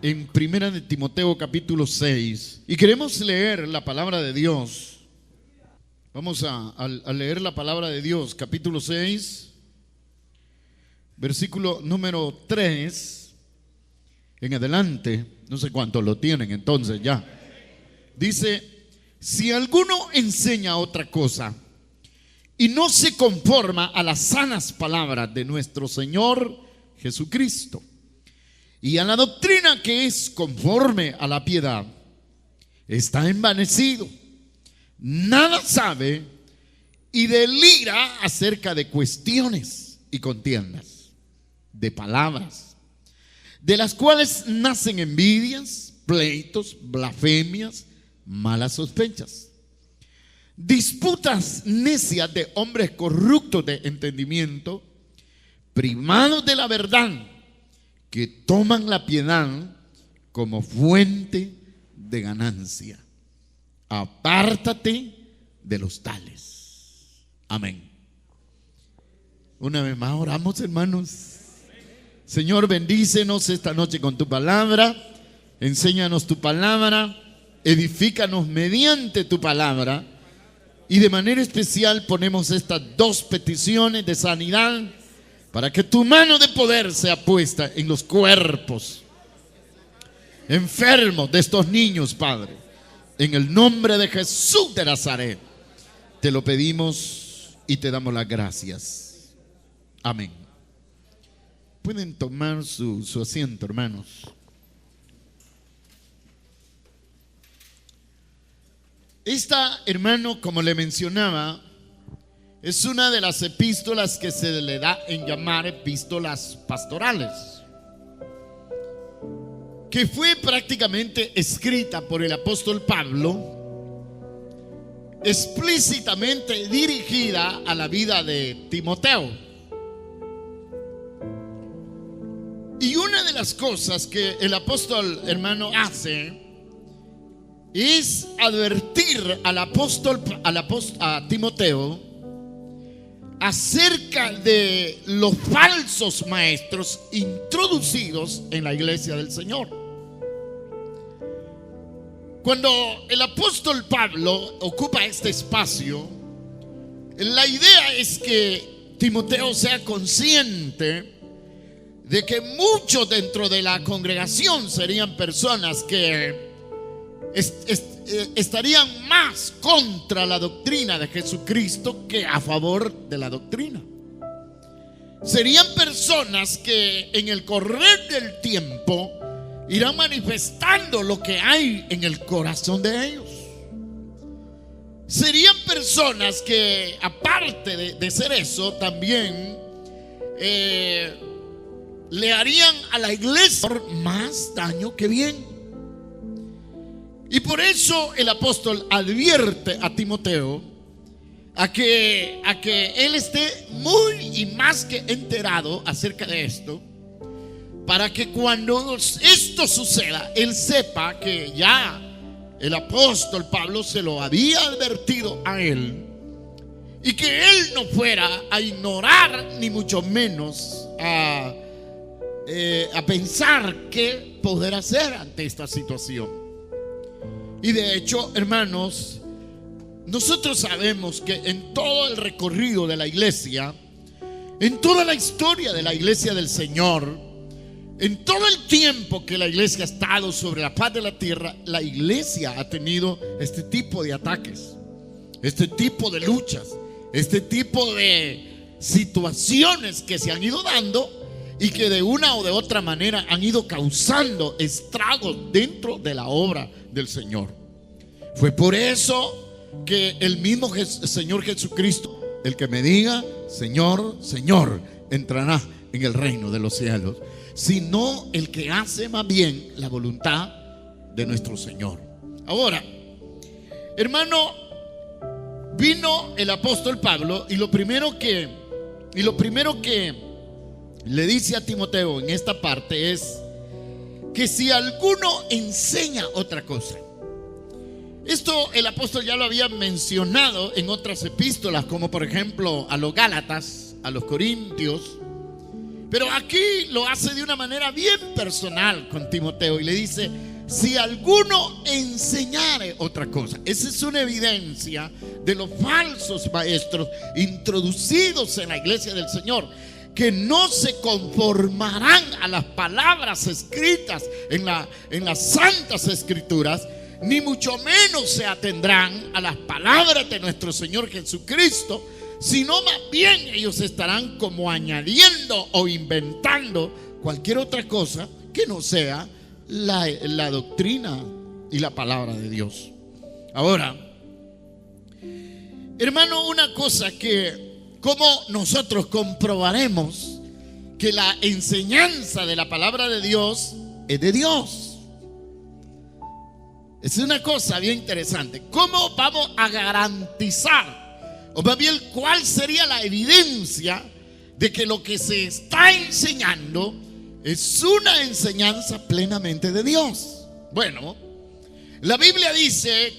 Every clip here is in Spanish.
en Primera de Timoteo capítulo 6 y queremos leer la palabra de Dios. Vamos a leer la palabra de Dios, capítulo 6, versículo número 3 en adelante. No sé cuántos lo tienen entonces ya. Dice: si alguno enseña otra cosa y no se conforma a las sanas palabras de nuestro Señor Jesucristo y a la doctrina que es conforme a la piedad, está envanecido, nada sabe y delira acerca de cuestiones y contiendas, de palabras, de las cuales nacen envidias, pleitos, blasfemias, malas sospechas, disputas necias de hombres corruptos de entendimiento, privados de la verdad, que toman la piedad como fuente de ganancia. Apártate de los tales. Amén. Una vez más oramos, hermanos. Señor, bendícenos esta noche con tu palabra. Enséñanos tu palabra. Edifícanos mediante tu palabra. Y de manera especial ponemos estas dos peticiones de sanidad, para que tu mano de poder sea puesta en los cuerpos enfermos de estos niños, Padre. En el nombre de Jesús de Nazaret te lo pedimos y te damos las gracias. Amén. Pueden tomar su asiento, hermanos. Esta, hermano, como le mencionaba, es una de las epístolas que se le da en llamar epístolas pastorales, que fue prácticamente escrita por el apóstol Pablo, explícitamente dirigida a la vida de Timoteo. Y una de las cosas que el apóstol, hermano, hace es advertir a Timoteo acerca de los falsos maestros introducidos en la iglesia del Señor. Cuando el apóstol Pablo ocupa este espacio, la idea es que Timoteo sea consciente de que muchos dentro de la congregación serían personas que estarían más contra la doctrina de Jesucristo que a favor de la doctrina. Serían personas que en el correr del tiempo irán manifestando lo que hay en el corazón de ellos. Serían personas que, aparte de ser eso, también le harían a la iglesia más daño que bien. Y por eso el apóstol advierte a Timoteo a que él esté muy y más que enterado acerca de esto, para que cuando esto suceda, él sepa que ya el apóstol Pablo se lo había advertido a él, y que él no fuera a ignorar, ni mucho menos a pensar qué poder hacer ante esta situación. Y de hecho, hermanos, nosotros sabemos que en todo el recorrido de la iglesia, en toda la historia de la iglesia del Señor, en todo el tiempo que la iglesia ha estado sobre la faz de la tierra, la iglesia ha tenido este tipo de ataques, este tipo de luchas, este tipo de situaciones que se han ido dando y que de una o de otra manera han ido causando estragos dentro de la obra del Señor. Fue por eso que el mismo Señor Jesucristo, el que me diga Señor, Señor, entrará en el reino de los cielos, sino el que hace más bien la voluntad de nuestro Señor. Ahora, hermano, vino el apóstol Pablo y lo primero que le dice a Timoteo en esta parte es que si alguno enseña otra cosa. Esto el apóstol ya lo había mencionado en otras epístolas, como por ejemplo a los Gálatas, a los Corintios. Pero aquí lo hace de una manera bien personal con Timoteo y le dice: si alguno enseñare otra cosa. Esa es una evidencia de los falsos maestros introducidos en la iglesia del Señor, que no se conformarán a las palabras escritas en las santas escrituras, ni mucho menos se atendrán a las palabras de nuestro Señor Jesucristo, sino más bien ellos estarán como añadiendo o inventando cualquier otra cosa que no sea la doctrina y la palabra de Dios. Ahora, hermano, una cosa que, ¿cómo nosotros comprobaremos que la enseñanza de la palabra de Dios es de Dios? Es una cosa bien interesante. ¿Cómo vamos a garantizar, o más bien cuál sería la evidencia de que lo que se está enseñando es una enseñanza plenamente de Dios? Bueno, la Biblia dice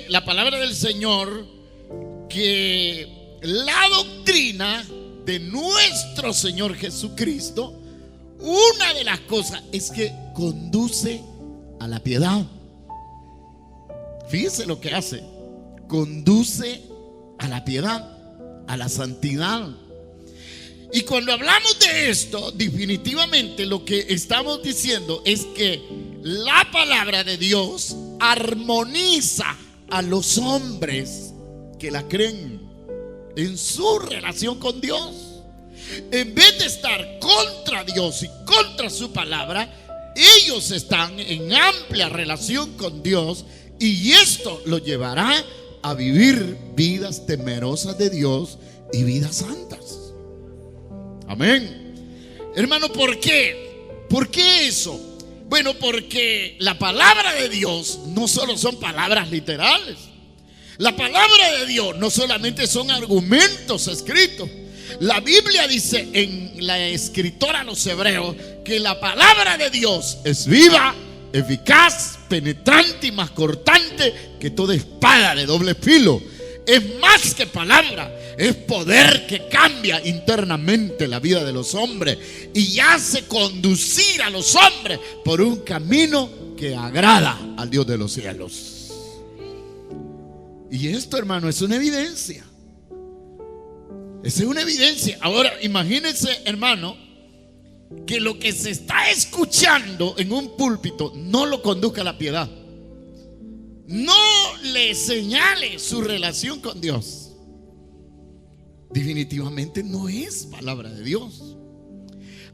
la palabra del Señor, que la doctrina de nuestro Señor Jesucristo, una de las cosas es que conduce a la piedad. Fíjese lo que hace: conduce a la piedad, a la santidad. Y cuando hablamos de esto, definitivamente lo que estamos diciendo es que la palabra de Dios armoniza a los hombres que la creen en su relación con Dios. En vez de estar contra Dios y contra su palabra, ellos están en amplia relación con Dios, y esto los llevará a vivir vidas temerosas de Dios y vidas santas. Amén. Hermano, ¿por qué? ¿Por qué eso? Bueno, porque la palabra de Dios no solo son palabras literales. La palabra de Dios no solamente son argumentos escritos. La Biblia dice en la escritora a los Hebreos que la palabra de Dios es viva, eficaz, penetrante y más cortante que toda espada de doble filo. Es más que palabra, es poder que cambia internamente la vida de los hombres y hace conducir a los hombres por un camino que agrada al Dios de los cielos. Y esto, hermano, es una evidencia. Esa es una evidencia. Ahora, imagínense, hermano, que lo que se está escuchando en un púlpito no lo conduzca a la piedad, no le señale su relación con Dios. Definitivamente no es palabra de Dios.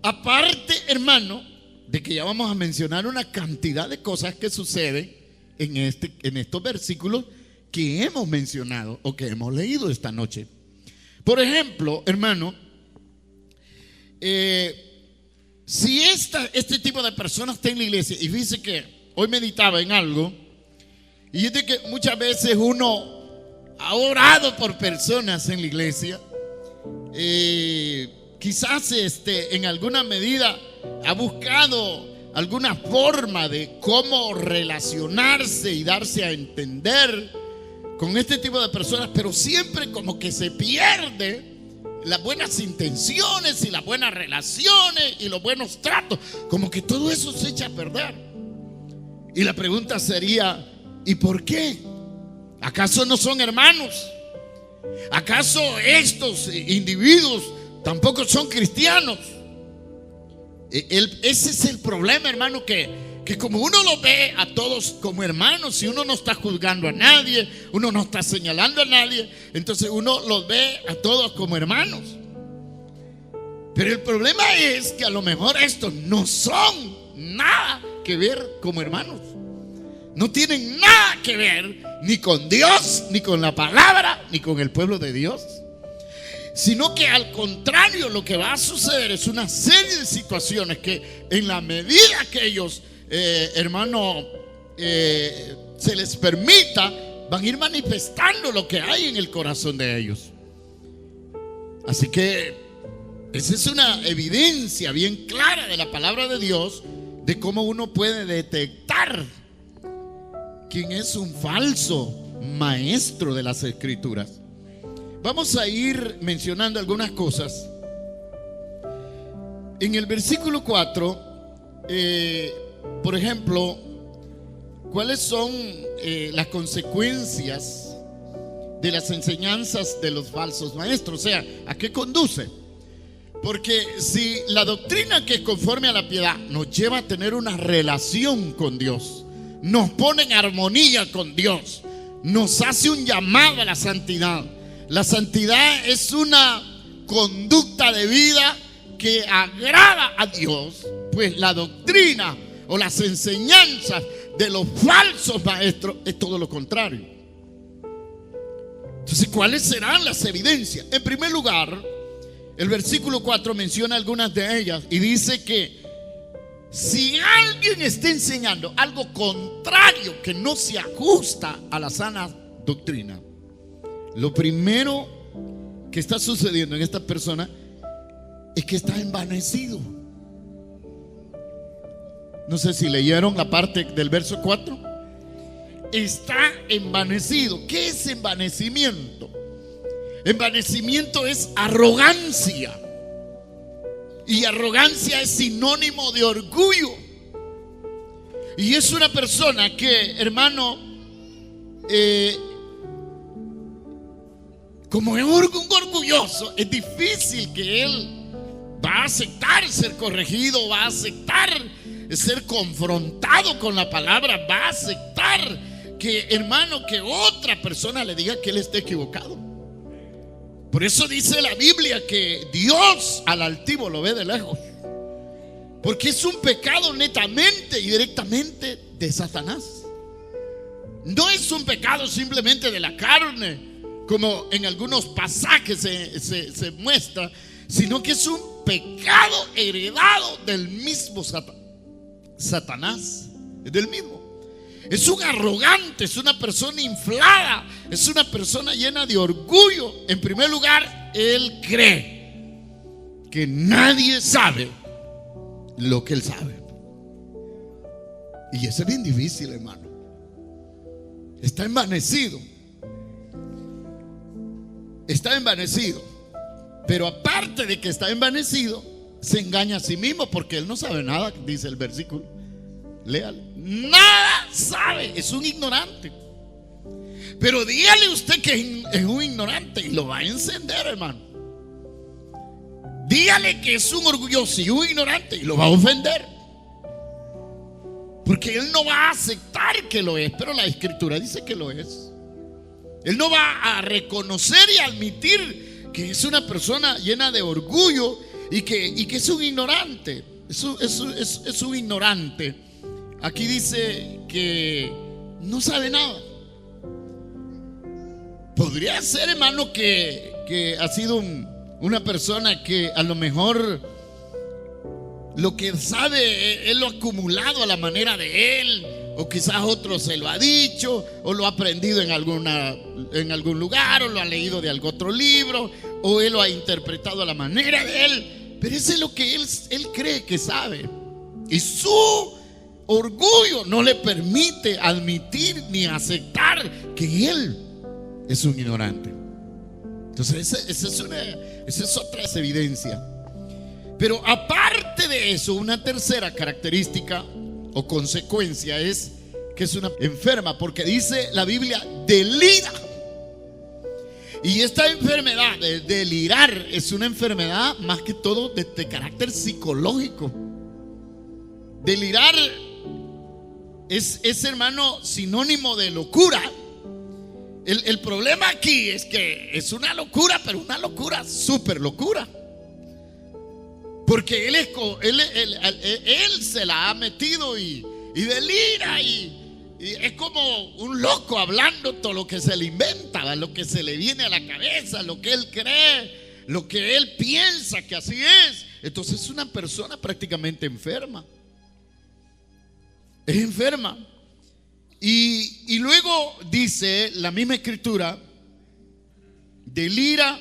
Aparte, hermano, de que ya vamos a mencionar una cantidad de cosas que suceden en estos versículos que hemos mencionado o que hemos leído esta noche. Por ejemplo, hermano, si este tipo de personas está en la iglesia, y fíjese que hoy meditaba en algo, y es de que muchas veces uno ha orado por personas en la iglesia, quizás en alguna medida ha buscado alguna forma de cómo relacionarse y darse a entender con este tipo de personas, pero siempre como que se pierde las buenas intenciones y las buenas relaciones y los buenos tratos, como que todo eso se echa a perder. Y la pregunta sería: ¿y por qué? ¿Acaso no son hermanos? ¿Acaso estos individuos tampoco son cristianos? Ese es el problema, hermano, que como uno lo ve a todos como hermanos, y uno no está juzgando a nadie, uno no está señalando a nadie, entonces uno los ve a todos como hermanos. Pero el problema es que a lo mejor estos no son nada que ver como hermanos. No tienen nada que ver ni con Dios, ni con la palabra, ni con el pueblo de Dios, sino que al contrario, lo que va a suceder es una serie de situaciones que, en la medida que ellos, hermano, se les permita, van a ir manifestando lo que hay en el corazón de ellos. Así que esa es una evidencia bien clara de la palabra de Dios, de cómo uno puede detectar quién es un falso maestro de las escrituras. Vamos a ir mencionando algunas cosas En el versículo 4, por ejemplo, ¿cuáles son las consecuencias de las enseñanzas de los falsos maestros? O sea, ¿a qué conduce? Porque si la doctrina que es conforme a la piedad nos lleva a tener una relación con Dios, nos pone en armonía con Dios, nos hace un llamado a la santidad. La santidad es una conducta de vida que agrada a Dios. Pues la doctrina o las enseñanzas de los falsos maestros es todo lo contrario. Entonces, ¿cuáles serán las evidencias? En primer lugar, el versículo 4 menciona algunas de ellas y dice que si alguien está enseñando algo contrario que no se ajusta a la sana doctrina, lo primero que está sucediendo en esta persona es que está envanecido. No sé si leyeron la parte del verso 4. Está envanecido. ¿Qué es envanecimiento? Envanecimiento es arrogancia. Y arrogancia es sinónimo de orgullo. Y es una persona que, hermano, como es un orgulloso, es difícil que él va a aceptar ser corregido, va a aceptar ser confrontado con la palabra, va a aceptar que, hermano, que otra persona le diga que él está equivocado. Por eso dice la Biblia que Dios al altivo lo ve de lejos, porque es un pecado netamente y directamente de Satanás. No es un pecado simplemente de la carne, como en algunos pasajes se muestra, sino que es un pecado heredado del mismo Satanás. Es del mismo. Es un arrogante, es una persona inflada, es una persona llena de orgullo. En primer lugar, él cree que nadie sabe lo que él sabe. Y eso es bien difícil, hermano. Está envanecido. Está envanecido. Pero aparte de que está envanecido, se engaña a sí mismo, porque él no sabe nada, dice el versículo. Léale. Nada sabe, es un ignorante. Pero dígale usted que es un ignorante y lo va a encender, hermano. Dígale que es un orgulloso y un ignorante y lo va a ofender, porque él no va a aceptar que lo es, pero la Escritura dice que lo es. Él no va a reconocer y admitir que es una persona llena de orgullo y que es un ignorante. Es un ignorante. Aquí dice que no sabe nada. Podría ser, hermano, que ha sido una persona que a lo mejor lo que sabe él lo ha acumulado a la manera de él, o quizás otro se lo ha dicho, o lo ha aprendido en algún lugar, o lo ha leído de algún otro libro, o él lo ha interpretado a la manera de él. Pero eso es lo que él cree que sabe, y su orgullo no le permite admitir ni aceptar que él es un ignorante. Entonces esa es otra evidencia. Pero aparte de eso, una tercera característica o consecuencia es que es una enferma, porque dice la Biblia delira. Y esta enfermedad de delirar es una enfermedad más que todo de carácter psicológico. Delirar es, hermano, sinónimo de locura. El problema aquí es que es una locura, pero una locura, súper locura. Porque él se la ha metido y delira y es como un loco hablando todo lo que se le inventa, lo que se le viene a la cabeza, lo que él cree, lo que él piensa que así es. Entonces es una persona prácticamente enferma. Es enferma. Y luego dice la misma Escritura, delira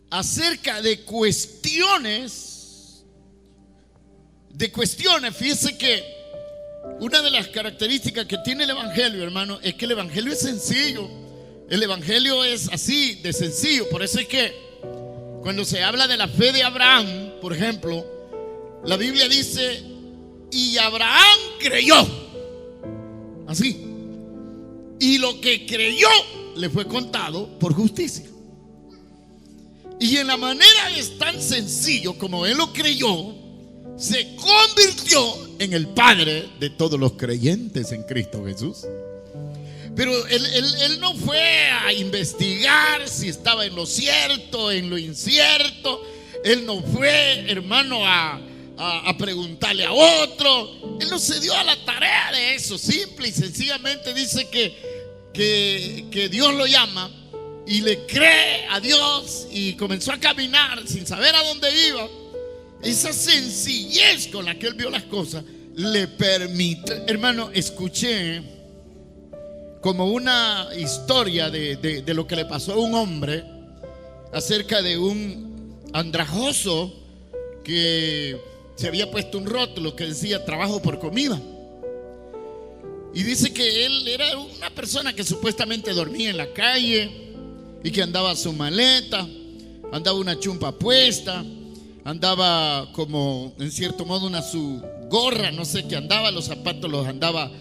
acerca de cuestiones. Fíjese que una de las características que tiene el Evangelio, hermano, es que el Evangelio es sencillo. El Evangelio es así, de sencillo. Por eso es que cuando se habla de la fe de Abraham, por ejemplo, la Biblia dice, y Abraham creyó. Así. Y lo que creyó le fue contado por justicia. Y en la manera es tan sencillo como él lo creyó, se convirtió en el padre de todos los creyentes en Cristo Jesús. Pero él no fue a investigar si estaba en lo cierto, en lo incierto. Él no fue, hermano, a preguntarle a otro. Él no se dio a la tarea de eso. Simple y sencillamente dice que Dios lo llama y le cree a Dios y comenzó a caminar sin saber a dónde iba. Esa sencillez con la que él vio las cosas le permite, hermano, escuché como una historia de lo que le pasó a un hombre acerca de un andrajoso que se había puesto un rótulo que decía trabajo por comida. Y dice que él era una persona que supuestamente dormía en la calle y que andaba su maleta, andaba una chumpa puesta, andaba como en cierto modo su gorra, no sé qué andaba, los zapatos los andaba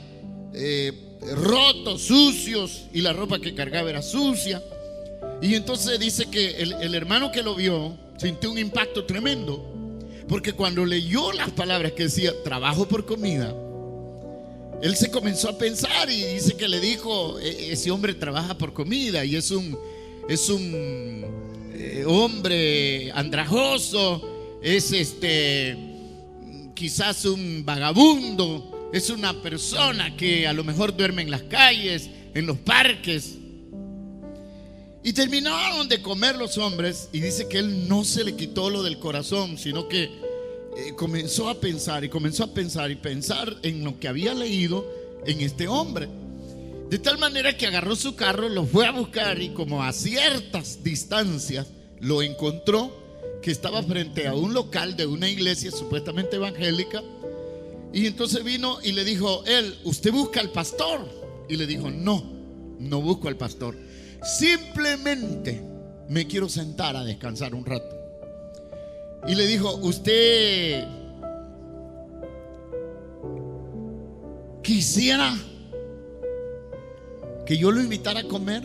rotos, sucios, y la ropa que cargaba era sucia. Y entonces dice que el hermano que lo vio sintió un impacto tremendo, porque cuando leyó las palabras que decía trabajo por comida, él se comenzó a pensar y dice que le dijo, ese hombre trabaja por comida y es un hombre andrajoso, es quizás un vagabundo, es una persona que a lo mejor duerme en las calles, en los parques. Y terminaron de comer los hombres y dice que él no se le quitó lo del corazón, sino que comenzó a pensar y pensar en lo que había leído en este hombre. De tal manera que agarró su carro, lo fue a buscar y como a ciertas distancias lo encontró, que estaba frente a un local de una iglesia supuestamente evangélica. Y entonces vino y le dijo él, ¿usted busca al pastor? Y le dijo, no busco al pastor, simplemente me quiero sentar a descansar un rato. Y le dijo, ¿usted quisiera que yo lo invitara a comer?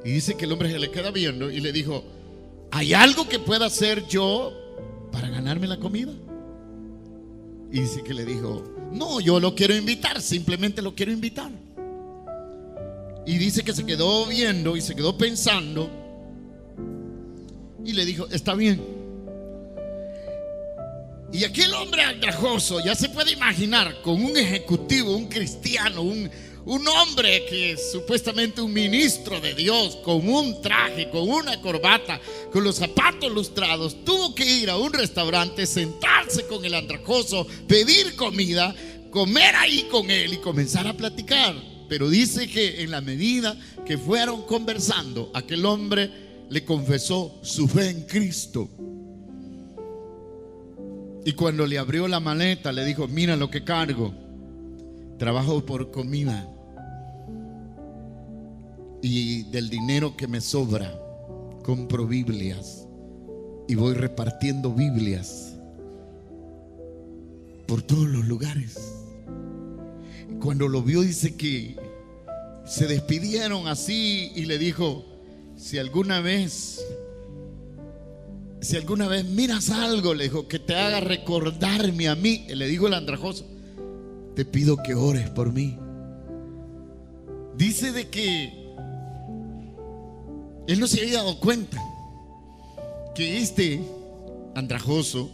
Y dice que el hombre se le queda viendo y le dijo, ¿hay algo que pueda hacer yo para ganarme la comida? Y dice que le dijo, no, yo lo quiero invitar, simplemente lo quiero invitar. Y dice que se quedó viendo y se quedó pensando y le dijo, está bien. Y aquel hombre andrajoso, ya se puede imaginar, con un ejecutivo, un cristiano, un hombre que es supuestamente un ministro de Dios, con un traje, con una corbata, con los zapatos lustrados, tuvo que ir a un restaurante, sentarse con el andrajoso, pedir comida, comer ahí con él y comenzar a platicar. Pero dice que en la medida que fueron conversando, aquel hombre le confesó su fe en Cristo. Y cuando le abrió la maleta le dijo, mira lo que cargo, trabajo por comida y del dinero que me sobra compro Biblias y voy repartiendo Biblias por todos los lugares. Cuando lo vio dice que se despidieron así y le dijo, si alguna vez miras algo, le dijo, que te haga recordarme a mí, le dijo el andrajoso, te pido que ores por mí. Dice de que él no se había dado cuenta que este andrajoso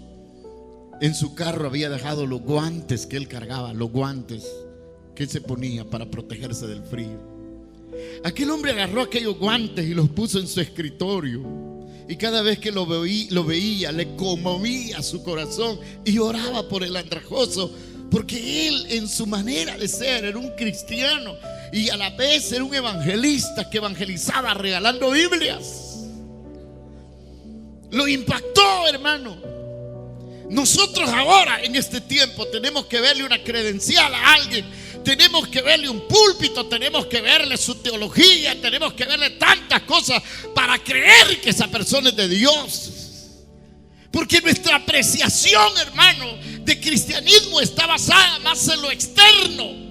en su carro había dejado los guantes que él cargaba, los guantes que él se ponía para protegerse del frío. Aquel hombre agarró aquellos guantes y los puso en su escritorio, y cada vez que lo veía le conmovía su corazón y oraba por el andrajoso, porque él en su manera de ser era un cristiano y a la vez era un evangelista que evangelizaba regalando Biblias. Lo impactó, hermano. Nosotros ahora en este tiempo tenemos que verle una credencial a alguien, tenemos que verle un púlpito, tenemos que verle su teología, tenemos que verle tantas cosas para creer que esa persona es de Dios. Porque nuestra apreciación, hermano, de cristianismo está basada más en lo externo.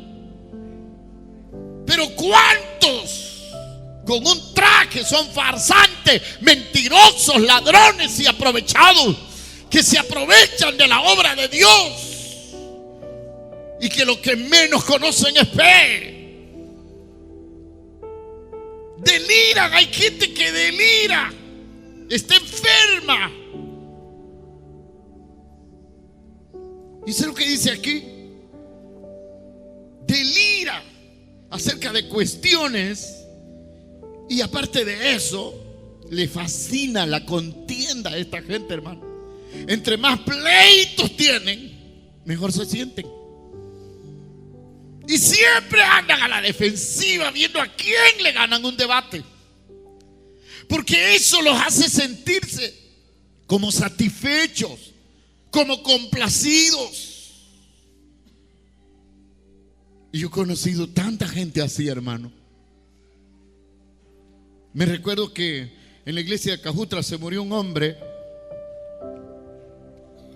Pero ¿cuántos con un traje son farsantes, mentirosos, ladrones y aprovechados, que se aprovechan de la obra de Dios y que lo que menos conocen es fe? Deliran, hay gente que delira, está enferma. ¿Y sé lo que dice aquí? Delira acerca de cuestiones, y aparte de eso, le fascina la contienda a esta gente, hermano. Entre más pleitos tienen, mejor se sienten. Y siempre andan a la defensiva, viendo a quién le ganan un debate, porque eso los hace sentirse como satisfechos, como complacidos. Y yo he conocido tanta gente así, hermano. Me recuerdo que en la iglesia de Cajutra se murió un hombre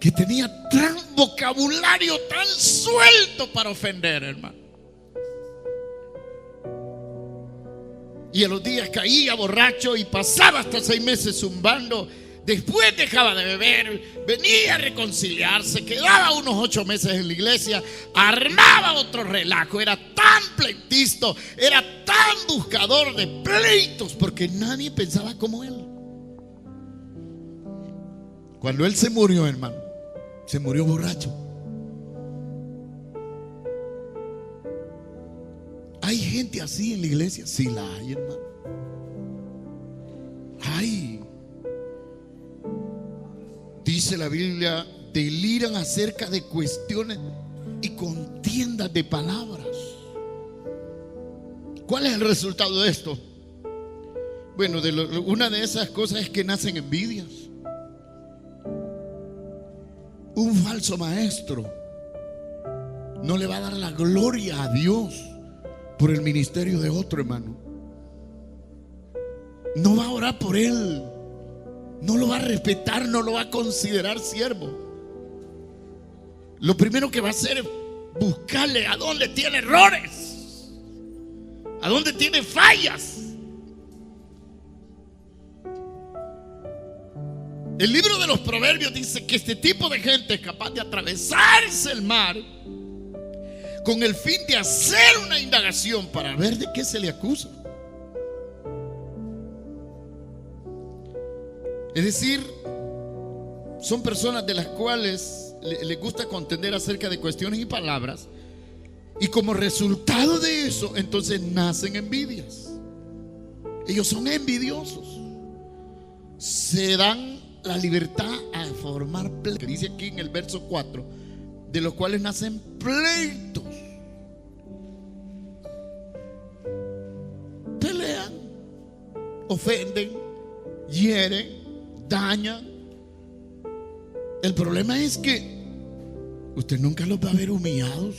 que tenía tan vocabulario tan suelto para ofender, hermano. Y a los días caía borracho y pasaba hasta 6 meses zumbando. Después dejaba de beber, venía a reconciliarse, quedaba unos 8 meses en la iglesia, armaba otro relajo. Era tan pleitisto, era tan buscador de pleitos, porque nadie pensaba como él. Cuando él se murió, hermano, se murió borracho. ¿Hay gente así en la iglesia? Sí la hay, hermano. Hay. Dice la Biblia, deliran acerca de cuestiones y contiendas de palabras. ¿Cuál es el resultado de esto? Bueno, una de esas cosas es que nacen envidias. Un falso maestro no le va a dar la gloria a Dios por el ministerio de otro, hermano. No va a orar por él, no lo va a respetar, no lo va a considerar siervo. Lo primero que va a hacer es buscarle a dónde tiene errores, a dónde tiene fallas. El libro de los Proverbios dice que este tipo de gente es capaz de atravesarse el mar con el fin de hacer una indagación para ver de qué se le acusa. Es decir, son personas de las cuales les gusta contender acerca de cuestiones y palabras, y como resultado de eso, entonces nacen envidias. Ellos son envidiosos. Se dan la libertad a formar pleitos, dice aquí en el verso 4, de los cuales nacen pleitos. Pelean, ofenden, hieren, dañan. El problema es que usted nunca los va a ver humillados,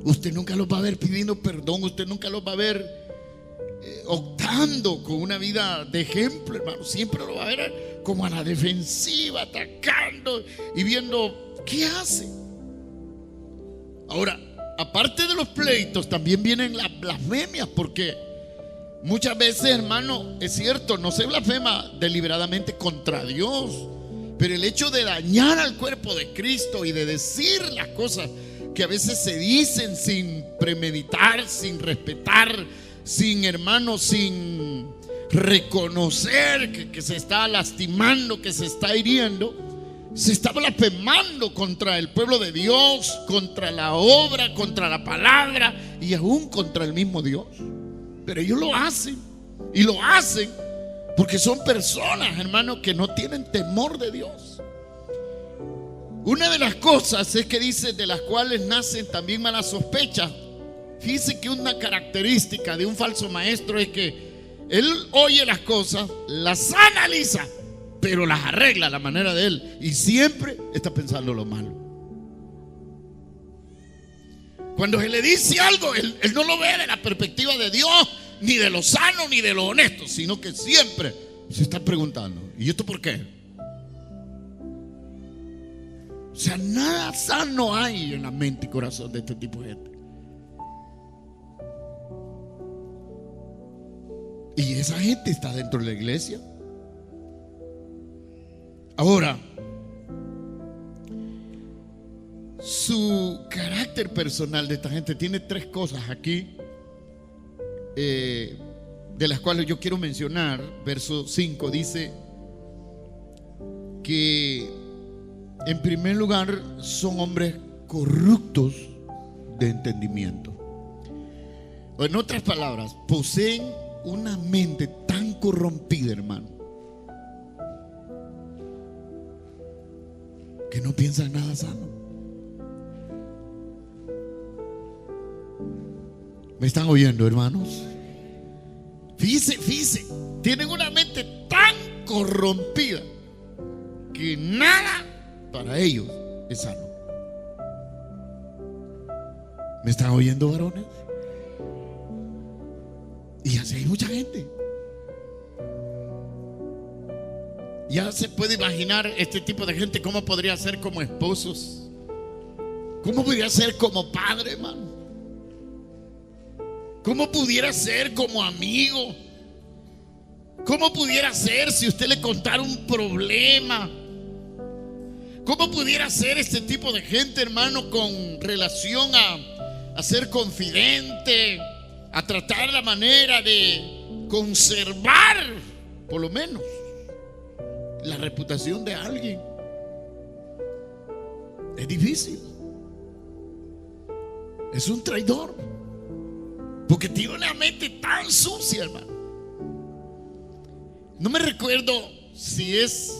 usted nunca los va a ver pidiendo perdón, usted nunca los va a ver optando con una vida de ejemplo, hermano. Siempre lo va a ver como a la defensiva, atacando y viendo qué hace. Ahora, aparte de los pleitos, también vienen las blasfemias, porque muchas veces, hermano, es cierto, no se blasfema deliberadamente contra Dios, pero el hecho de dañar al cuerpo de Cristo y de decir las cosas que a veces se dicen sin premeditar, sin respetar, sin, hermano, sin reconocer que se está lastimando, que se está hiriendo, se está blasfemando contra el pueblo de Dios, contra la obra, contra la palabra y aún contra el mismo Dios. Pero ellos lo hacen, y lo hacen porque son personas, hermano, que no tienen temor de Dios. Una de las cosas es que dice de las cuales nacen también malas sospechas. Fíjense que una característica de un falso maestro es que él oye las cosas, las analiza, pero las arregla a la manera de él, y siempre está pensando lo malo. Cuando se le dice algo, él no lo ve de la perspectiva de Dios, ni de lo sano, ni de lo honesto, sino que siempre se está preguntando: ¿y esto por qué? sea, nada sano hay en la mente y corazón de este tipo de gente. Y esa gente está dentro de la iglesia. Ahora, su carácter personal de esta gente tiene tres cosas aquí, de las cuales yo quiero mencionar. Verso 5 dice que en primer lugar son hombres corruptos de entendimiento. O en otras palabras, poseen una mente tan corrompida, hermano, que no piensan nada sano. ¿Me están oyendo, hermanos? Fíjese, tienen una mente tan corrompida que nada para ellos es sano. ¿Me están oyendo, varones? Y así hay mucha gente. Ya se puede imaginar este tipo de gente cómo podría ser como esposos, cómo podría ser como padre, hermano, cómo pudiera ser como amigo, cómo pudiera ser si usted le contara un problema, cómo pudiera ser este tipo de gente, hermano, con relación a ser confidente, a tratar la manera de conservar por lo menos la reputación de alguien. Es difícil. Es un traidor, porque tiene una mente tan sucia, hermano. No me recuerdo si es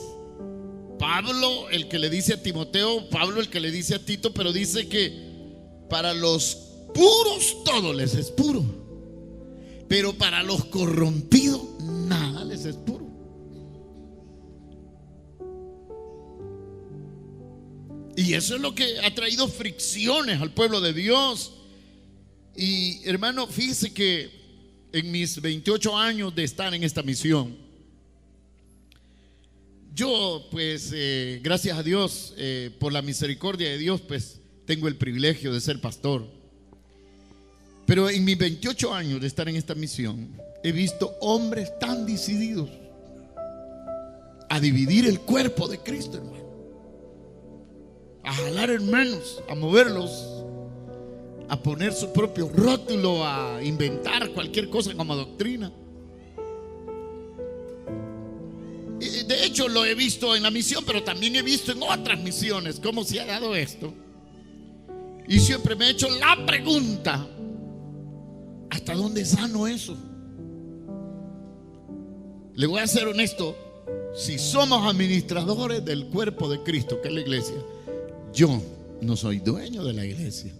Pablo el que le dice a Timoteo, Pablo el que le dice a Tito, pero dice que para los puros todo les es puro, pero para los corrompidos nada les es puro. Y eso es lo que ha traído fricciones al pueblo de Dios. Y hermano, fíjese que en mis 28 años de estar en esta misión, yo pues gracias a Dios, por la misericordia de Dios, pues tengo el privilegio de ser pastor. Pero en mis 28 años de estar en esta misión, he visto hombres tan decididos a dividir el cuerpo de Cristo, hermano, a jalar hermanos, a moverlos, a poner su propio rótulo, a inventar cualquier cosa como doctrina. Y de hecho lo he visto en la misión, pero también he visto en otras misiones cómo se ha dado esto. Y siempre me he hecho la pregunta: ¿hasta dónde es sano eso? Le voy a ser honesto. Si somos administradores del cuerpo de Cristo, que es la iglesia, yo no soy dueño de la iglesia,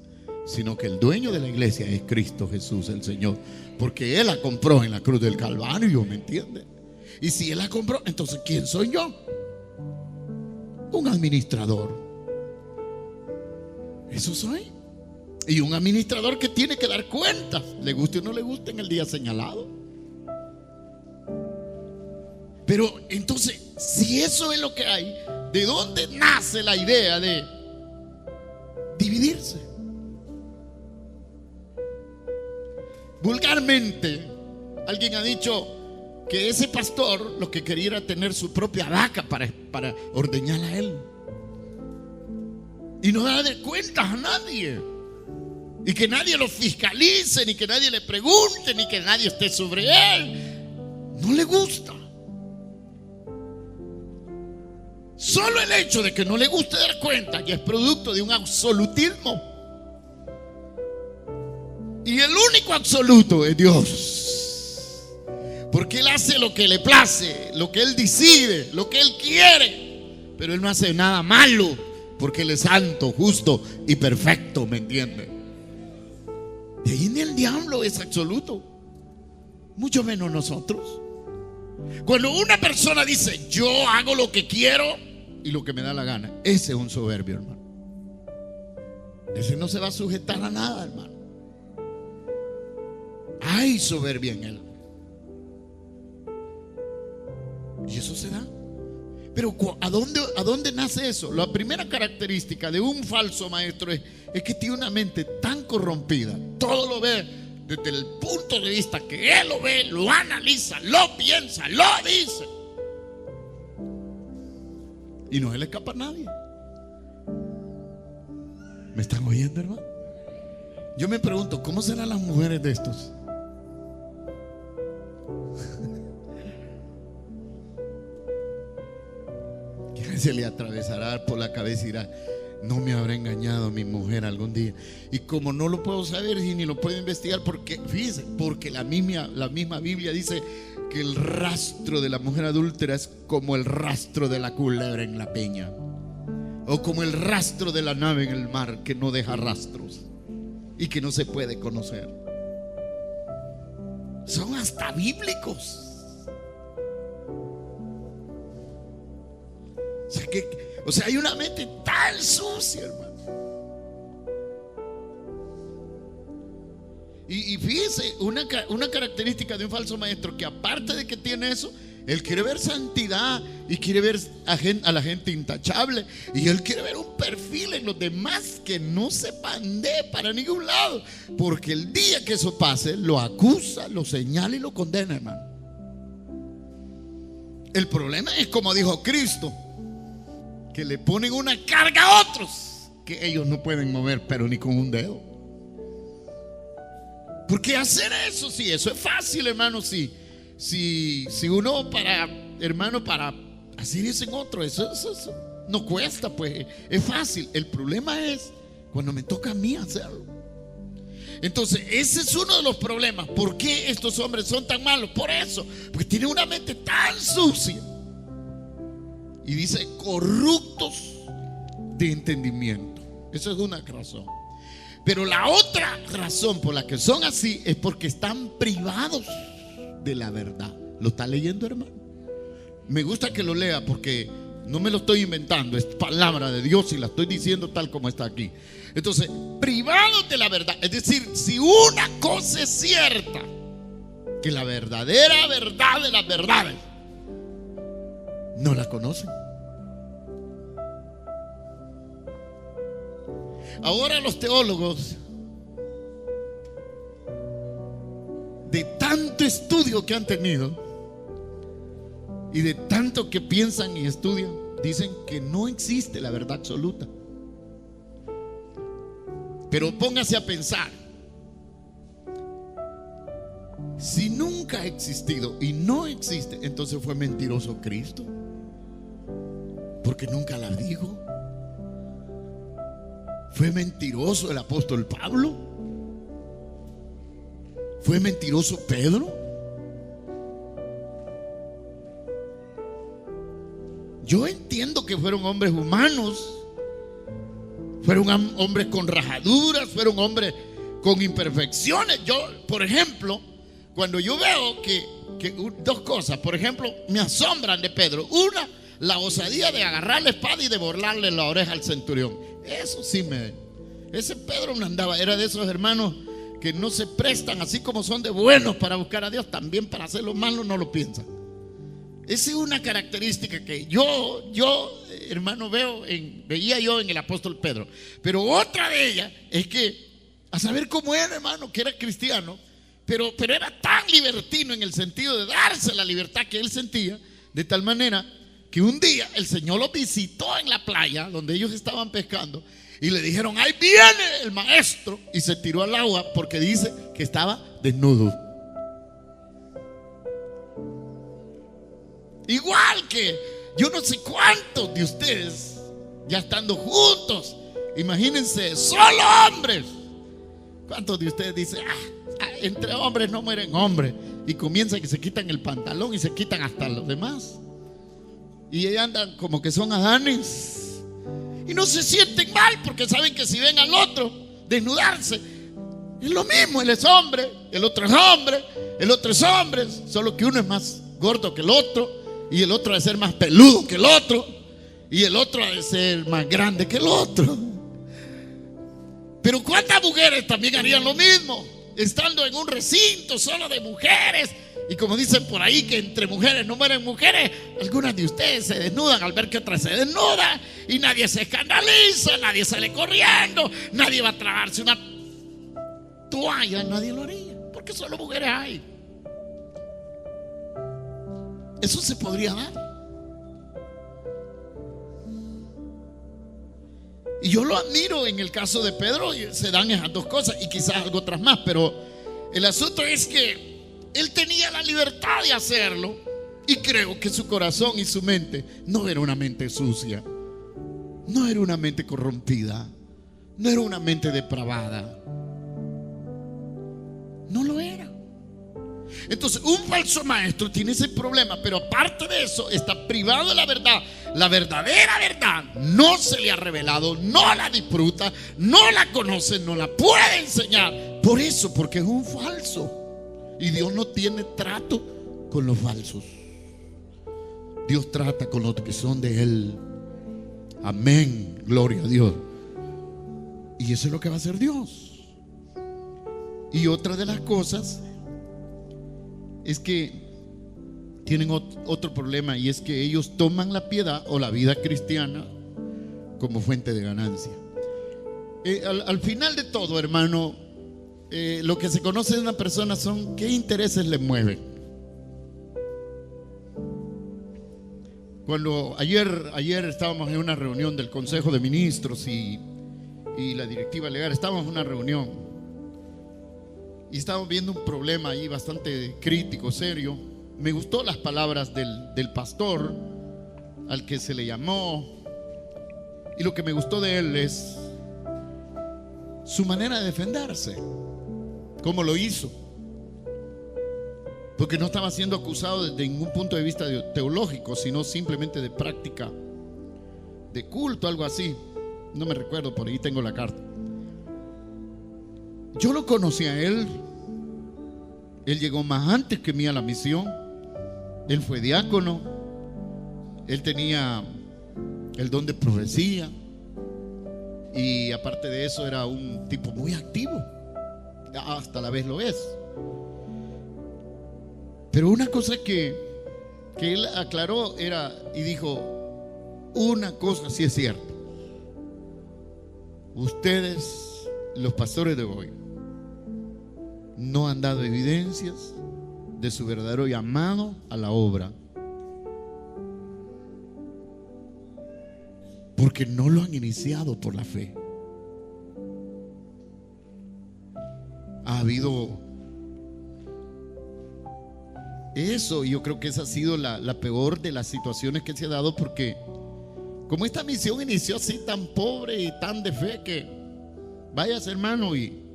sino que el dueño de la iglesia es Cristo Jesús, el Señor, porque Él la compró en la cruz del Calvario, ¿me entiende? Y si Él la compró, entonces ¿quién soy yo? Un administrador. Eso soy. Y un administrador que tiene que dar cuentas, le guste o no le guste, en el día señalado. Pero entonces, si eso es lo que hay, ¿de dónde nace la idea de dividirse? Vulgarmente, alguien ha dicho que ese pastor lo que quería era tener su propia vaca para ordeñarla a él, y no darle cuentas a nadie, y que nadie lo fiscalice, ni que nadie le pregunte, ni que nadie esté sobre él. No le gusta. Solo el hecho de que no le guste dar cuenta ya es producto de un absolutismo. Y el único absoluto es Dios, porque Él hace lo que le place, lo que Él decide, lo que Él quiere. Pero Él no hace nada malo, porque Él es santo, justo y perfecto, ¿me entiende? De ahí ni el diablo es absoluto, mucho menos nosotros. Cuando una persona dice yo hago lo que quiero y lo que me da la gana, ese es un soberbio, hermano. Ese no se va a sujetar a nada, hermano. Hay soberbia en él, y eso se da. Pero ¿a dónde nace eso? La primera característica de un falso maestro es que tiene una mente tan corrompida. Todo lo ve desde el punto de vista que él lo ve, lo analiza, lo piensa, lo dice. Y no se le escapa a nadie. ¿Me están oyendo, hermano? Yo me pregunto, ¿cómo serán las mujeres de estos? ¿Qué se le atravesará por la cabeza y dirá: no me habrá engañado mi mujer algún día? Y como no lo puedo saber y ni lo puedo investigar, porque fíjese, porque la misma Biblia dice que el rastro de la mujer adúltera es como el rastro de la culebra en la peña, o como el rastro de la nave en el mar, que no deja rastros y que no se puede conocer. Son hasta bíblicos. O sea, hay una mente tan sucia, hermano. Y fíjese, una característica de un falso maestro, que aparte de que tiene eso, él quiere ver santidad y quiere ver a la gente intachable, y él quiere ver un perfil en los demás que no se pandee para ningún lado, porque el día que eso pase, lo acusa, lo señala y lo condena, hermano. El problema es, como dijo Cristo, que le ponen una carga a otros que ellos no pueden mover, pero ni con un dedo. Porque hacer eso, sí, eso es fácil, hermano. Si uno para hacer eso en otro, eso no cuesta, pues es fácil. El problema es cuando me toca a mí hacerlo. Entonces ese es uno de los problemas. ¿Por qué estos hombres son tan malos? Por eso, porque tienen una mente tan sucia. Y dice: corruptos de entendimiento. Esa es una razón. Pero la otra razón por la que son así es porque están privados de la verdad. ¿Lo está leyendo, hermano? Me gusta que lo lea, porque no me lo estoy inventando, es palabra de Dios y la estoy diciendo tal como está aquí. Entonces, privados de la verdad. Es decir, si una cosa es cierta, que la verdadera verdad de las verdades, no la conocen. Ahora los teólogos, de tanto estudio que han tenido y de tanto que piensan y estudian, dicen que no existe la verdad absoluta. Pero póngase a pensar: si nunca ha existido y no existe, entonces fue mentiroso Cristo, porque nunca la dijo. Fue mentiroso el apóstol Pablo. Fue mentiroso Pedro. Yo entiendo que fueron hombres humanos, fueron hombres con rajaduras, fueron hombres con imperfecciones. Yo, por ejemplo, cuando yo veo que dos cosas, por ejemplo, me asombran de Pedro. Una, la osadía de agarrar la espada y de borlarle la oreja al centurión. Eso sí ese Pedro no andaba, era de esos hermanos que no se prestan, así como son de buenos para buscar a Dios, también para hacer lo malo no lo piensan. Esa es una característica que yo hermano, veía yo en el apóstol Pedro. Pero otra de ellas es que, a saber cómo era, hermano, que era cristiano, pero era tan libertino en el sentido de darse la libertad que él sentía, de tal manera que un día el Señor lo visitó en la playa donde ellos estaban pescando y le dijeron: ahí viene el maestro, y se tiró al agua porque dice que estaba desnudo. Igual que yo no sé cuántos de ustedes, ya estando juntos, imagínense, solo hombres, ¿cuántos de ustedes dicen: entre hombres no mueren hombres? Y comienzan que se quitan el pantalón y se quitan hasta los demás, y ellos andan como que son Adanes y no se sienten mal, porque saben que si ven al otro desnudarse, es lo mismo. Él es hombre, el otro es hombre, el otro es hombre, solo que uno es más gordo que el otro, y el otro ha de ser más peludo que el otro, y el otro ha de ser más grande que el otro. Pero ¿cuántas mujeres también harían lo mismo? estando en un recinto solo de mujeres. Y como dicen por ahí que entre mujeres no mueren mujeres, algunas de ustedes se desnudan al ver que otras se desnudan. Y nadie se escandaliza, nadie sale corriendo, nadie va a tragarse una toalla, nadie lo haría, porque solo mujeres hay. Eso se podría dar. Y yo lo admiro en el caso de Pedro, se dan esas dos cosas y quizás algo otras más, pero el asunto es que él tenía la libertad de hacerlo y creo que su corazón y su mente no era una mente sucia, no era una mente corrompida, no era una mente depravada, no lo era. Entonces un falso maestro tiene ese problema, pero aparte de eso está privado de la verdad. La verdadera verdad no se le ha revelado, no la disfruta, no la conoce, no la puede enseñar. Por eso, porque es un falso. Y Dios no tiene trato con los falsos. Dios trata con los que son de Él. Amén, gloria a Dios. Y eso es lo que va a hacer Dios. Y otra de las cosas es que tienen otro problema, y es que ellos toman la piedad o la vida cristiana como fuente de ganancia. Al final de todo, hermano, lo que se conoce de una persona son qué intereses le mueven. Cuando ayer estábamos en una reunión del Consejo de Ministros y la directiva legal, estábamos en una reunión y estábamos viendo un problema ahí bastante crítico, serio. Me gustó las palabras del pastor al que se le llamó, y lo que me gustó de él es su manera de defenderse, cómo lo hizo, porque no estaba siendo acusado desde ningún punto de vista teológico, sino simplemente de práctica de culto, algo así. No me recuerdo, por ahí tengo la carta. Yo lo conocí a él. Él llegó más antes que mí a la misión. Él fue diácono. Él tenía el don de profecía. Y aparte de eso era un tipo muy activo. Hasta la vez lo es. Pero una cosa que él aclaró era y dijo: una cosa sí es cierta. Ustedes, los pastores de hoy, no han dado evidencias de su verdadero llamado a la obra, porque no lo han iniciado por la fe. Ha habido eso, y yo creo que esa ha sido la peor de las situaciones que se ha dado, porque como esta misión inició así tan pobre y tan de fe, que váyase, hermano, y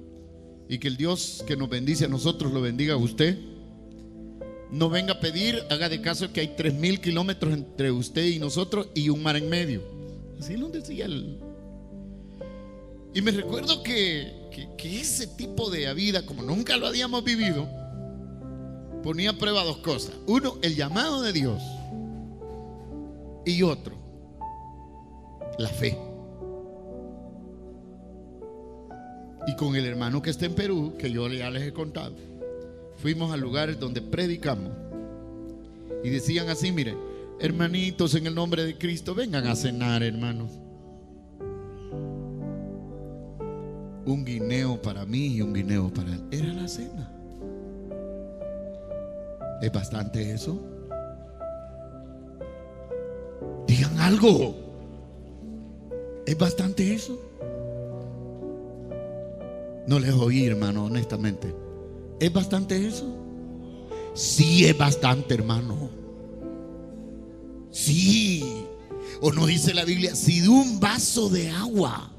que el Dios que nos bendice a nosotros lo bendiga a usted. No venga a pedir, haga de caso que hay 3,000 kilómetros entre usted y nosotros y un mar en medio. Así lo decía él. Y me recuerdo que ese tipo de vida, como nunca lo habíamos vivido, ponía a prueba dos cosas. Uno, el llamado de Dios, y otro, la fe. Y con el hermano que está en Perú, que yo ya les he contado, fuimos a lugares donde predicamos y decían así: mire, hermanitos, en el nombre de Cristo, vengan a cenar, hermanos. Un guineo para mí y un guineo para él. Era la cena. ¿Es bastante eso? Digan algo. ¿Es bastante eso? No les oí, hermano, honestamente. ¿Es bastante eso? Sí, es bastante, hermano. Sí. ¿O no dice la Biblia: si de un vaso de agua?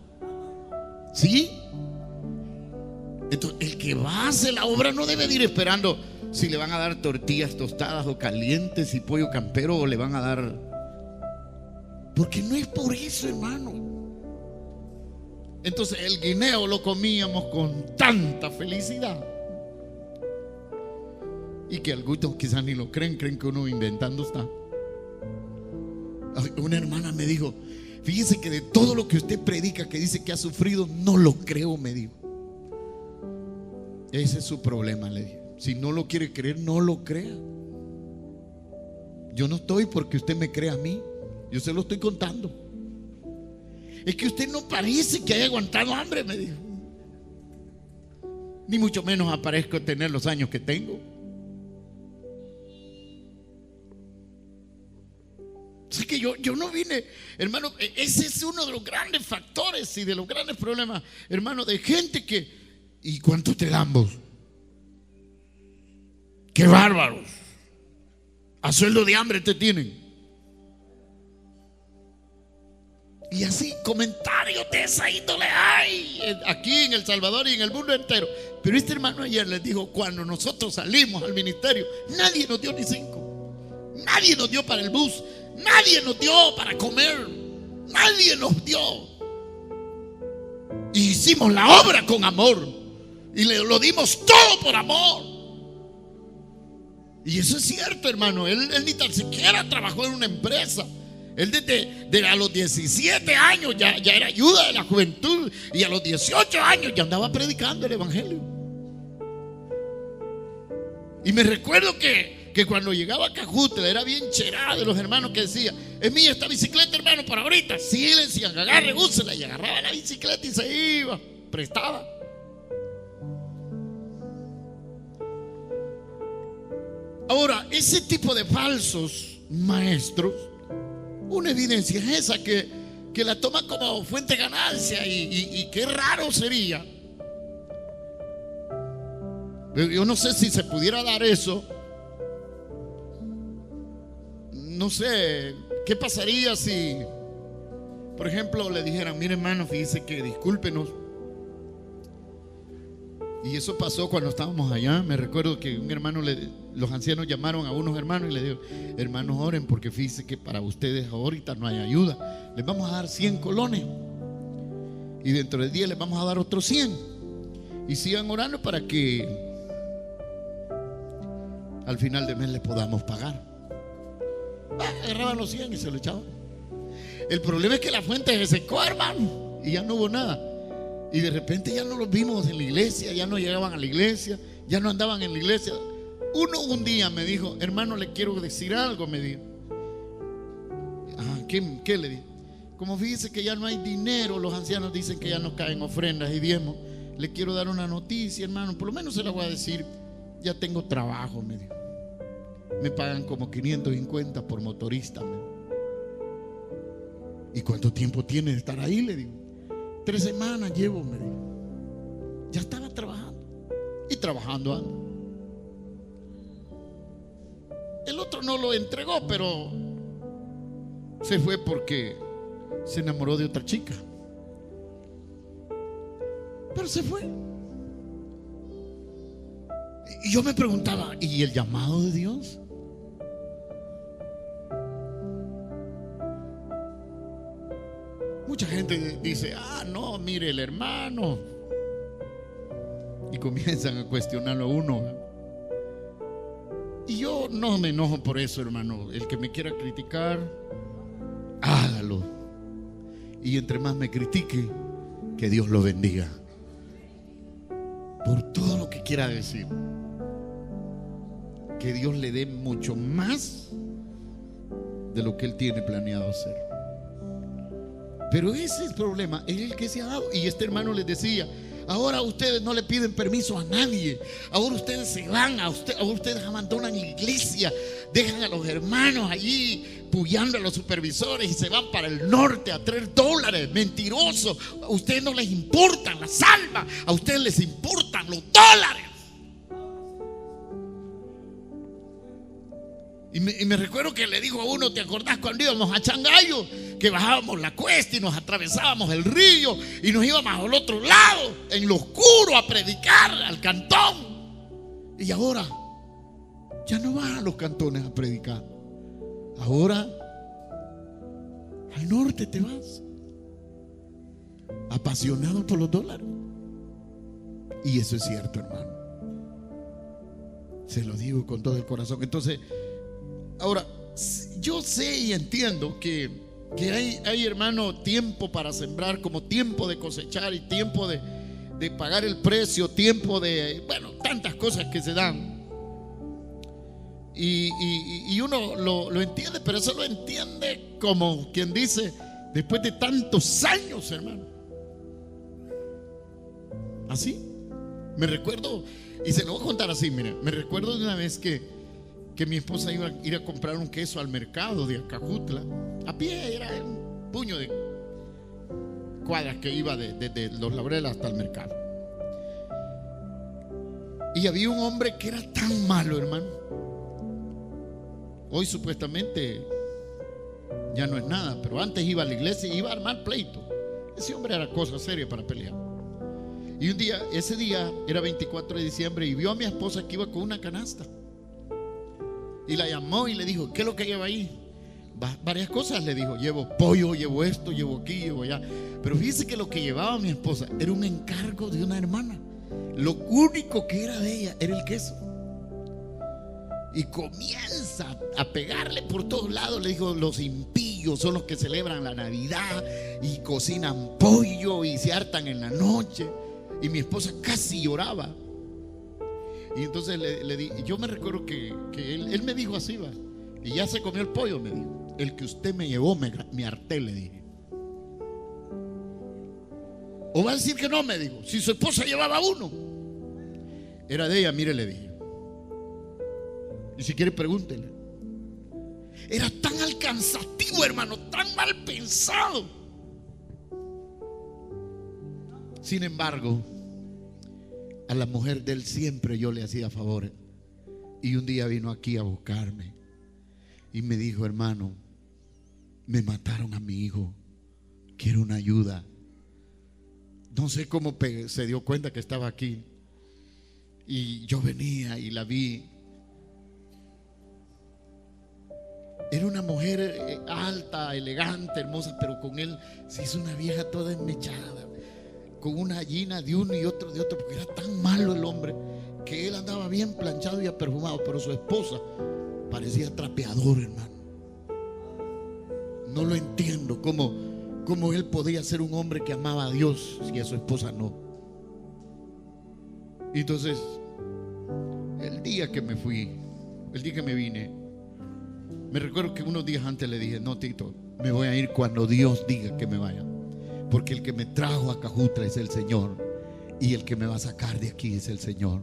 ¿Sí? Entonces, el que va a hacer la obra no debe de ir esperando si le van a dar tortillas tostadas o calientes y pollo campero, o le van a dar, porque no es por eso, hermano. Entonces el guineo lo comíamos con tanta felicidad, y que algunos quizás ni lo creen que uno inventando está. Una hermana me dijo: fíjese que de todo lo que usted predica, que dice que ha sufrido, no lo creo, me dijo. Ese es su problema, le dije. Si no lo quiere creer, no lo crea. Yo no estoy porque usted me crea a mí. Yo se lo estoy contando. Es que usted no parece que haya aguantado hambre, me dijo. Ni mucho menos aparezco tener los años que tengo. Así que yo no vine, hermano. Ese es uno de los grandes factores y de los grandes problemas, hermano, de gente que... ¿Y cuánto te dan vos? ¡Qué bárbaros! A sueldo de hambre te tienen. Y así comentarios de esa índole hay aquí en El Salvador y en el mundo entero. Pero este hermano ayer les dijo: cuando nosotros salimos al ministerio, nadie nos dio ni 5. Nadie nos dio para el bus. Nadie nos dio para comer. Nadie nos dio. Y hicimos la obra con amor. Y lo dimos todo por amor. Y eso es cierto, hermano. Él ni tan siquiera trabajó en una empresa. Él desde a los 17 años ya era ayuda de la juventud. Y a los 18 años ya andaba predicando el evangelio. Y me recuerdo que cuando llegaba a Cajutla era bien cherada de los hermanos que decía: es mía esta bicicleta, hermano, para ahorita. Sí, le decían: agarre, úsela. Y agarraba la bicicleta y se iba, prestaba. Ahora, ese tipo de falsos maestros, una evidencia es esa, que la toma como fuente de ganancia. Y qué raro sería. Yo no sé si se pudiera dar eso. No sé qué pasaría si, por ejemplo, le dijeran: mire, hermano, fíjese que discúlpenos. Y eso pasó cuando estábamos allá. Me recuerdo que un hermano, los ancianos llamaron a unos hermanos y les dijo: hermanos, oren, porque fíjense que para ustedes ahorita no hay ayuda. Les vamos a dar 100 colones y dentro de 10 les vamos a dar otros 100. Y sigan orando para que al final de mes les podamos pagar. Agarraban los 100 y se lo echaban. El problema es que la fuente se secó, hermano, y ya no hubo nada. Y de repente ya no los vimos en la iglesia. Ya no llegaban a la iglesia. Ya no andaban en la iglesia. Uno un día me dijo: hermano, le quiero decir algo, me dijo. ¿Qué le dije? Como fíjese que ya no hay dinero, los ancianos dicen que ya no caen ofrendas y diezmos. Le quiero dar una noticia, hermano. Por lo menos se la voy a decir. Ya tengo trabajo, me dijo. Me pagan como 550 por motorista, me dijo. ¿Y cuánto tiempo tiene de estar ahí? Le digo. 3 semanas llevo, me dijo. Ya estaba trabajando. Y trabajando ando. El otro no lo entregó, pero se fue porque se enamoró de otra chica. Pero se fue. Y yo me preguntaba: ¿y el llamado de Dios? Mucha gente dice: no, mire, el hermano. Y comienzan a cuestionarlo a uno. Y yo no me enojo por eso, hermano. El que me quiera criticar, hágalo. Y entre más me critique, que Dios lo bendiga por todo lo que quiera decir. Que Dios le dé mucho más de lo que Él tiene planeado hacer. Pero ese es el problema, es el que se ha dado. Y este hermano les decía: ahora ustedes no le piden permiso a nadie. Ahora ustedes se van, ahora ustedes abandonan la iglesia, dejan a los hermanos allí puyando a los supervisores y se van para el norte a traer dólares. Mentiroso. A ustedes no les importan las almas, a ustedes les importan los dólares. Y me recuerdo que le dijo a uno: ¿te acordás cuando íbamos a Changayo? Que bajábamos la cuesta y nos atravesábamos el río y nos íbamos al otro lado, en lo oscuro, a predicar al cantón. Y ahora ya no vas a los cantones a predicar. Ahora al norte te vas, apasionado por los dólares. Y eso es cierto, hermano. Se lo digo con todo el corazón. Entonces, ahora, yo sé y entiendo que hay, hermano, tiempo para sembrar, como tiempo de cosechar y tiempo de de pagar el precio, tiempo de, bueno, tantas cosas que se dan. Y uno lo entiende, pero eso lo entiende como quien dice, después de tantos años, hermano. Así. Me recuerdo, y se lo voy a contar así, mire, me recuerdo de una vez que mi esposa iba a ir a comprar un queso al mercado de Acajutla. A pie, era un puño de cuadras que iba desde Los Laureles hasta el mercado. Y había un hombre que era tan malo, hermano. Hoy supuestamente ya no es nada, pero antes iba a la iglesia y iba a armar pleito. Ese hombre era cosa seria para pelear. Y un día, ese día era 24 de diciembre, y vio a mi esposa que iba con una canasta. Y la llamó y le dijo: ¿qué es lo que lleva ahí? Varias cosas, le dijo: llevo pollo, llevo esto, llevo aquí, llevo allá. Pero fíjese que lo que llevaba mi esposa era un encargo de una hermana. Lo único que era de ella era el queso. Y comienza a pegarle por todos lados. Le dijo: los impíos son los que celebran la Navidad y cocinan pollo y se hartan en la noche. Y mi esposa casi lloraba. Y entonces le di, yo me recuerdo que él me dijo así, va. Y ya se comió el pollo, me dijo: el que usted me llevó me harté, le dije. O va a decir que no, me dijo, si su esposa llevaba uno. Era de ella, mire, le dije. Y si quiere, pregúntele. Era tan alcanzativo, hermano, tan mal pensado. Sin embargo, a la mujer de él siempre yo le hacía favores. Y un día vino aquí a buscarme y me dijo: hermano, me mataron a mi hijo, quiero una ayuda. No sé cómo se dio cuenta que estaba aquí. Y yo venía y la vi. Era una mujer alta, elegante, hermosa, pero con él se hizo una vieja toda enmechada, con una gallina de uno y otro de otro, porque era tan malo el hombre que él andaba bien planchado y perfumado, pero su esposa parecía trapeador, hermano. No lo entiendo, cómo él podía ser un hombre que amaba a Dios si a su esposa no. Y entonces, el día que me fui, el día que me vine, me recuerdo que unos días antes le dije: no, Tito, me voy a ir cuando Dios diga que me vaya, porque el que me trajo a Acajutla es el Señor, y el que me va a sacar de aquí es el Señor.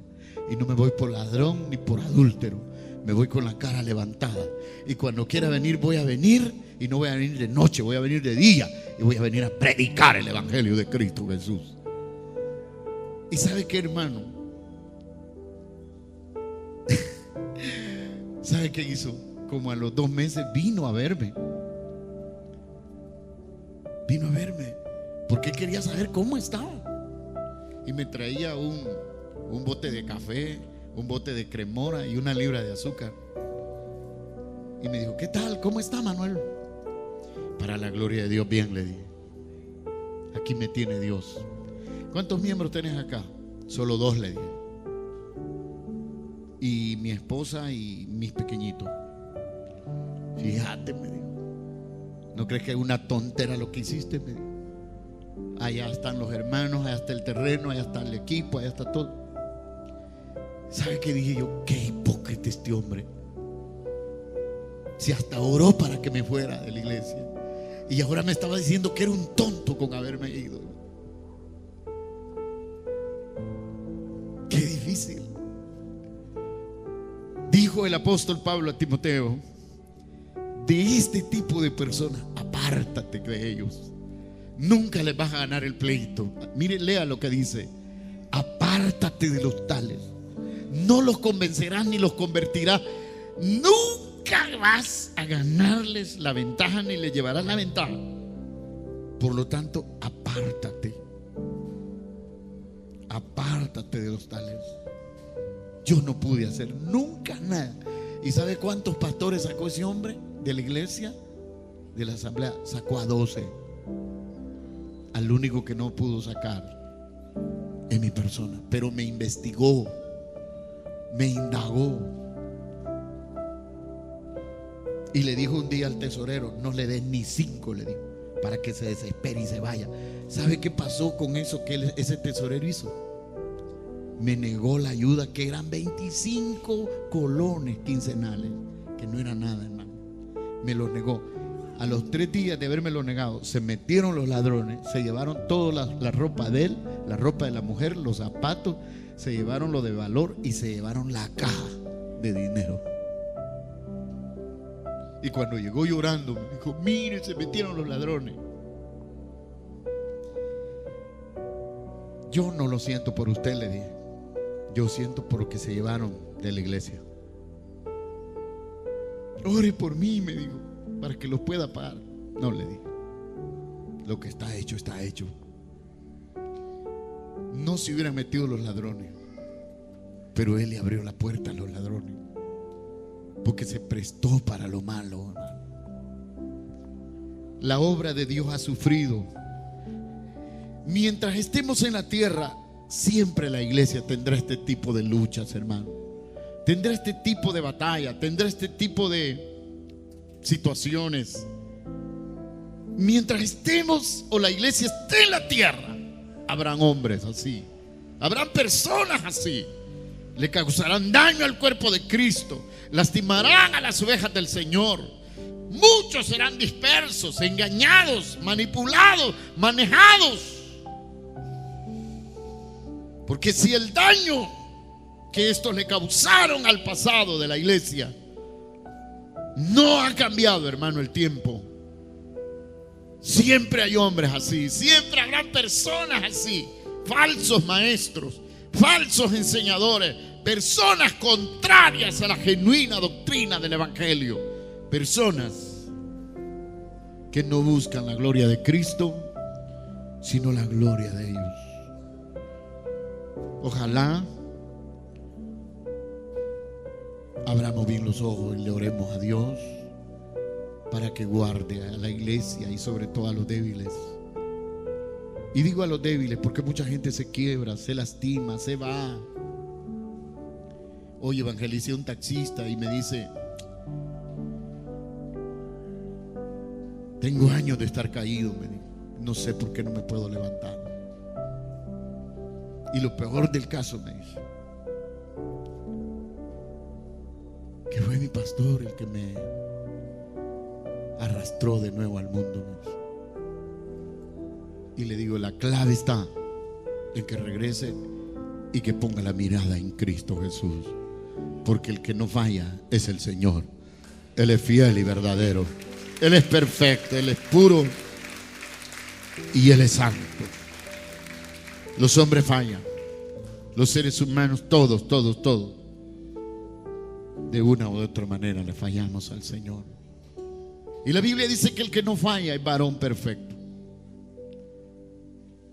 Y no me voy por ladrón ni por adúltero, me voy con la cara levantada. Y cuando quiera venir, voy a venir, y no voy a venir de noche, voy a venir de día, y voy a venir a predicar el evangelio de Cristo Jesús. ¿Y sabe qué, hermano? ¿Sabe qué hizo? Como a los 2 meses vino a verme. Vino a verme porque quería saber cómo estaba. Y me traía un bote de café, un bote de cremora y 1 libra de azúcar. Y me dijo: ¿qué tal? ¿Cómo está, Manuel? Para la gloria de Dios, bien, le dije. Aquí me tiene Dios. ¿Cuántos miembros tenés acá? Solo 2, le dije. Y mi esposa y mis pequeñitos. Fíjate, me dijo, ¿no crees que es una tontera lo que hiciste? Me dijo. Allá están los hermanos, allá está el terreno, allá está el equipo, allá está todo. ¿Sabe qué dije yo? Qué hipócrita este hombre. Si hasta oró para que me fuera de la iglesia, y ahora me estaba diciendo que era un tonto con haberme ido. Qué difícil. Dijo el apóstol Pablo a Timoteo: de este tipo de personas apártate de ellos. Nunca les vas a ganar el pleito. Mire, lea lo que dice: apártate de los tales. No los convencerás ni los convertirás. Nunca vas a ganarles la ventaja ni les llevarás la ventaja. Por lo tanto, apártate. Apártate de los tales. Yo no pude hacer nunca nada. ¿Y sabe cuántos pastores sacó ese hombre de la iglesia? De la asamblea sacó a 12. Al único que no pudo sacar es mi persona. Pero me investigó, me indagó, y le dijo un día al tesorero: no le des ni 5, le dijo, para que se desespere y se vaya. ¿Sabe qué pasó con eso que ese tesorero hizo? Me negó la ayuda, que eran 25 colones quincenales, que no era nada, hermano. Me lo negó. A los 3 días de habérmelo negado, se metieron los ladrones, se llevaron toda la ropa de él, la ropa de la mujer, los zapatos, se llevaron lo de valor y se llevaron la caja de dinero. Y cuando llegó llorando, me dijo: mire, se metieron los ladrones. Yo no lo siento por usted, le dije. Yo siento por lo que se llevaron de la iglesia. Ore por mí, me dijo, para que los pueda pagar. No, le dije, lo que está hecho, está hecho. No se hubieran metido los ladrones, pero él le abrió la puerta a los ladrones, porque se prestó para lo malo, hermano. La obra de Dios ha sufrido. Mientras estemos en la tierra, siempre la iglesia tendrá este tipo de luchas, hermano. Tendrá este tipo de batalla, tendrá este tipo de situaciones. Mientras estemos o la iglesia esté en la tierra, habrán hombres así, habrán personas así. Le causarán daño al cuerpo de Cristo, lastimarán a las ovejas del Señor. Muchos serán dispersos, engañados, manipulados, manejados. Porque si el daño que estos le causaron al pasado de la iglesia no ha cambiado, hermano, el tiempo, siempre hay hombres así, siempre habrán personas así, falsos maestros, falsos enseñadores, personas contrarias a la genuina doctrina del evangelio, personas que no buscan la gloria de Cristo, sino la gloria de ellos. Ojalá abramos bien los ojos y le oremos a Dios para que guarde a la iglesia y sobre todo a los débiles. Y digo a los débiles porque mucha gente se quiebra, se lastima, se va. Hoy evangelicé a un taxista y me dice: tengo años de estar caído, me dijo, no sé por qué no me puedo levantar. Y lo peor del caso, me dice, que fue mi pastor el que me arrastró de nuevo al mundo. Y le digo: la clave está en que regrese y que ponga la mirada en Cristo Jesús, porque el que no falla es el Señor. Él es fiel y verdadero, Él es perfecto, Él es puro y Él es santo. Los hombres fallan, los seres humanos, todos, de una u otra manera le fallamos al Señor. Y la Biblia dice que el que no falla es varón perfecto.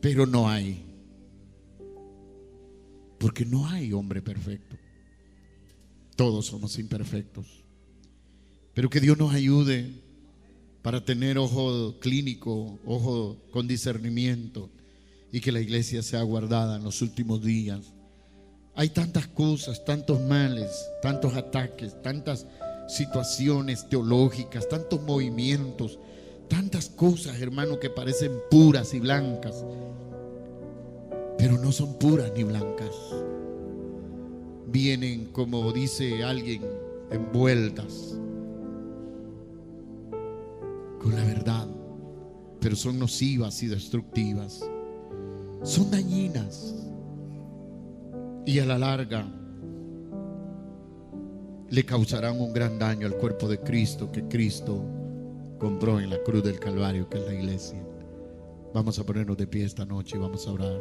Pero no hay, porque no hay hombre perfecto. Todos somos imperfectos. Pero que Dios nos ayude para tener ojo clínico, ojo con discernimiento, y que la iglesia sea guardada en los últimos días. Hay tantas cosas, tantos males, tantos ataques, tantas situaciones teológicas, tantos movimientos, tantas cosas, hermano, que parecen puras y blancas, pero no son puras ni blancas. Vienen, como dice alguien, envueltas con la verdad, pero son nocivas y destructivas, son dañinas, y a la larga le causarán un gran daño al cuerpo de Cristo, que Cristo compró en la cruz del Calvario, que es la iglesia. Vamos a ponernos de pie esta noche y vamos a orar.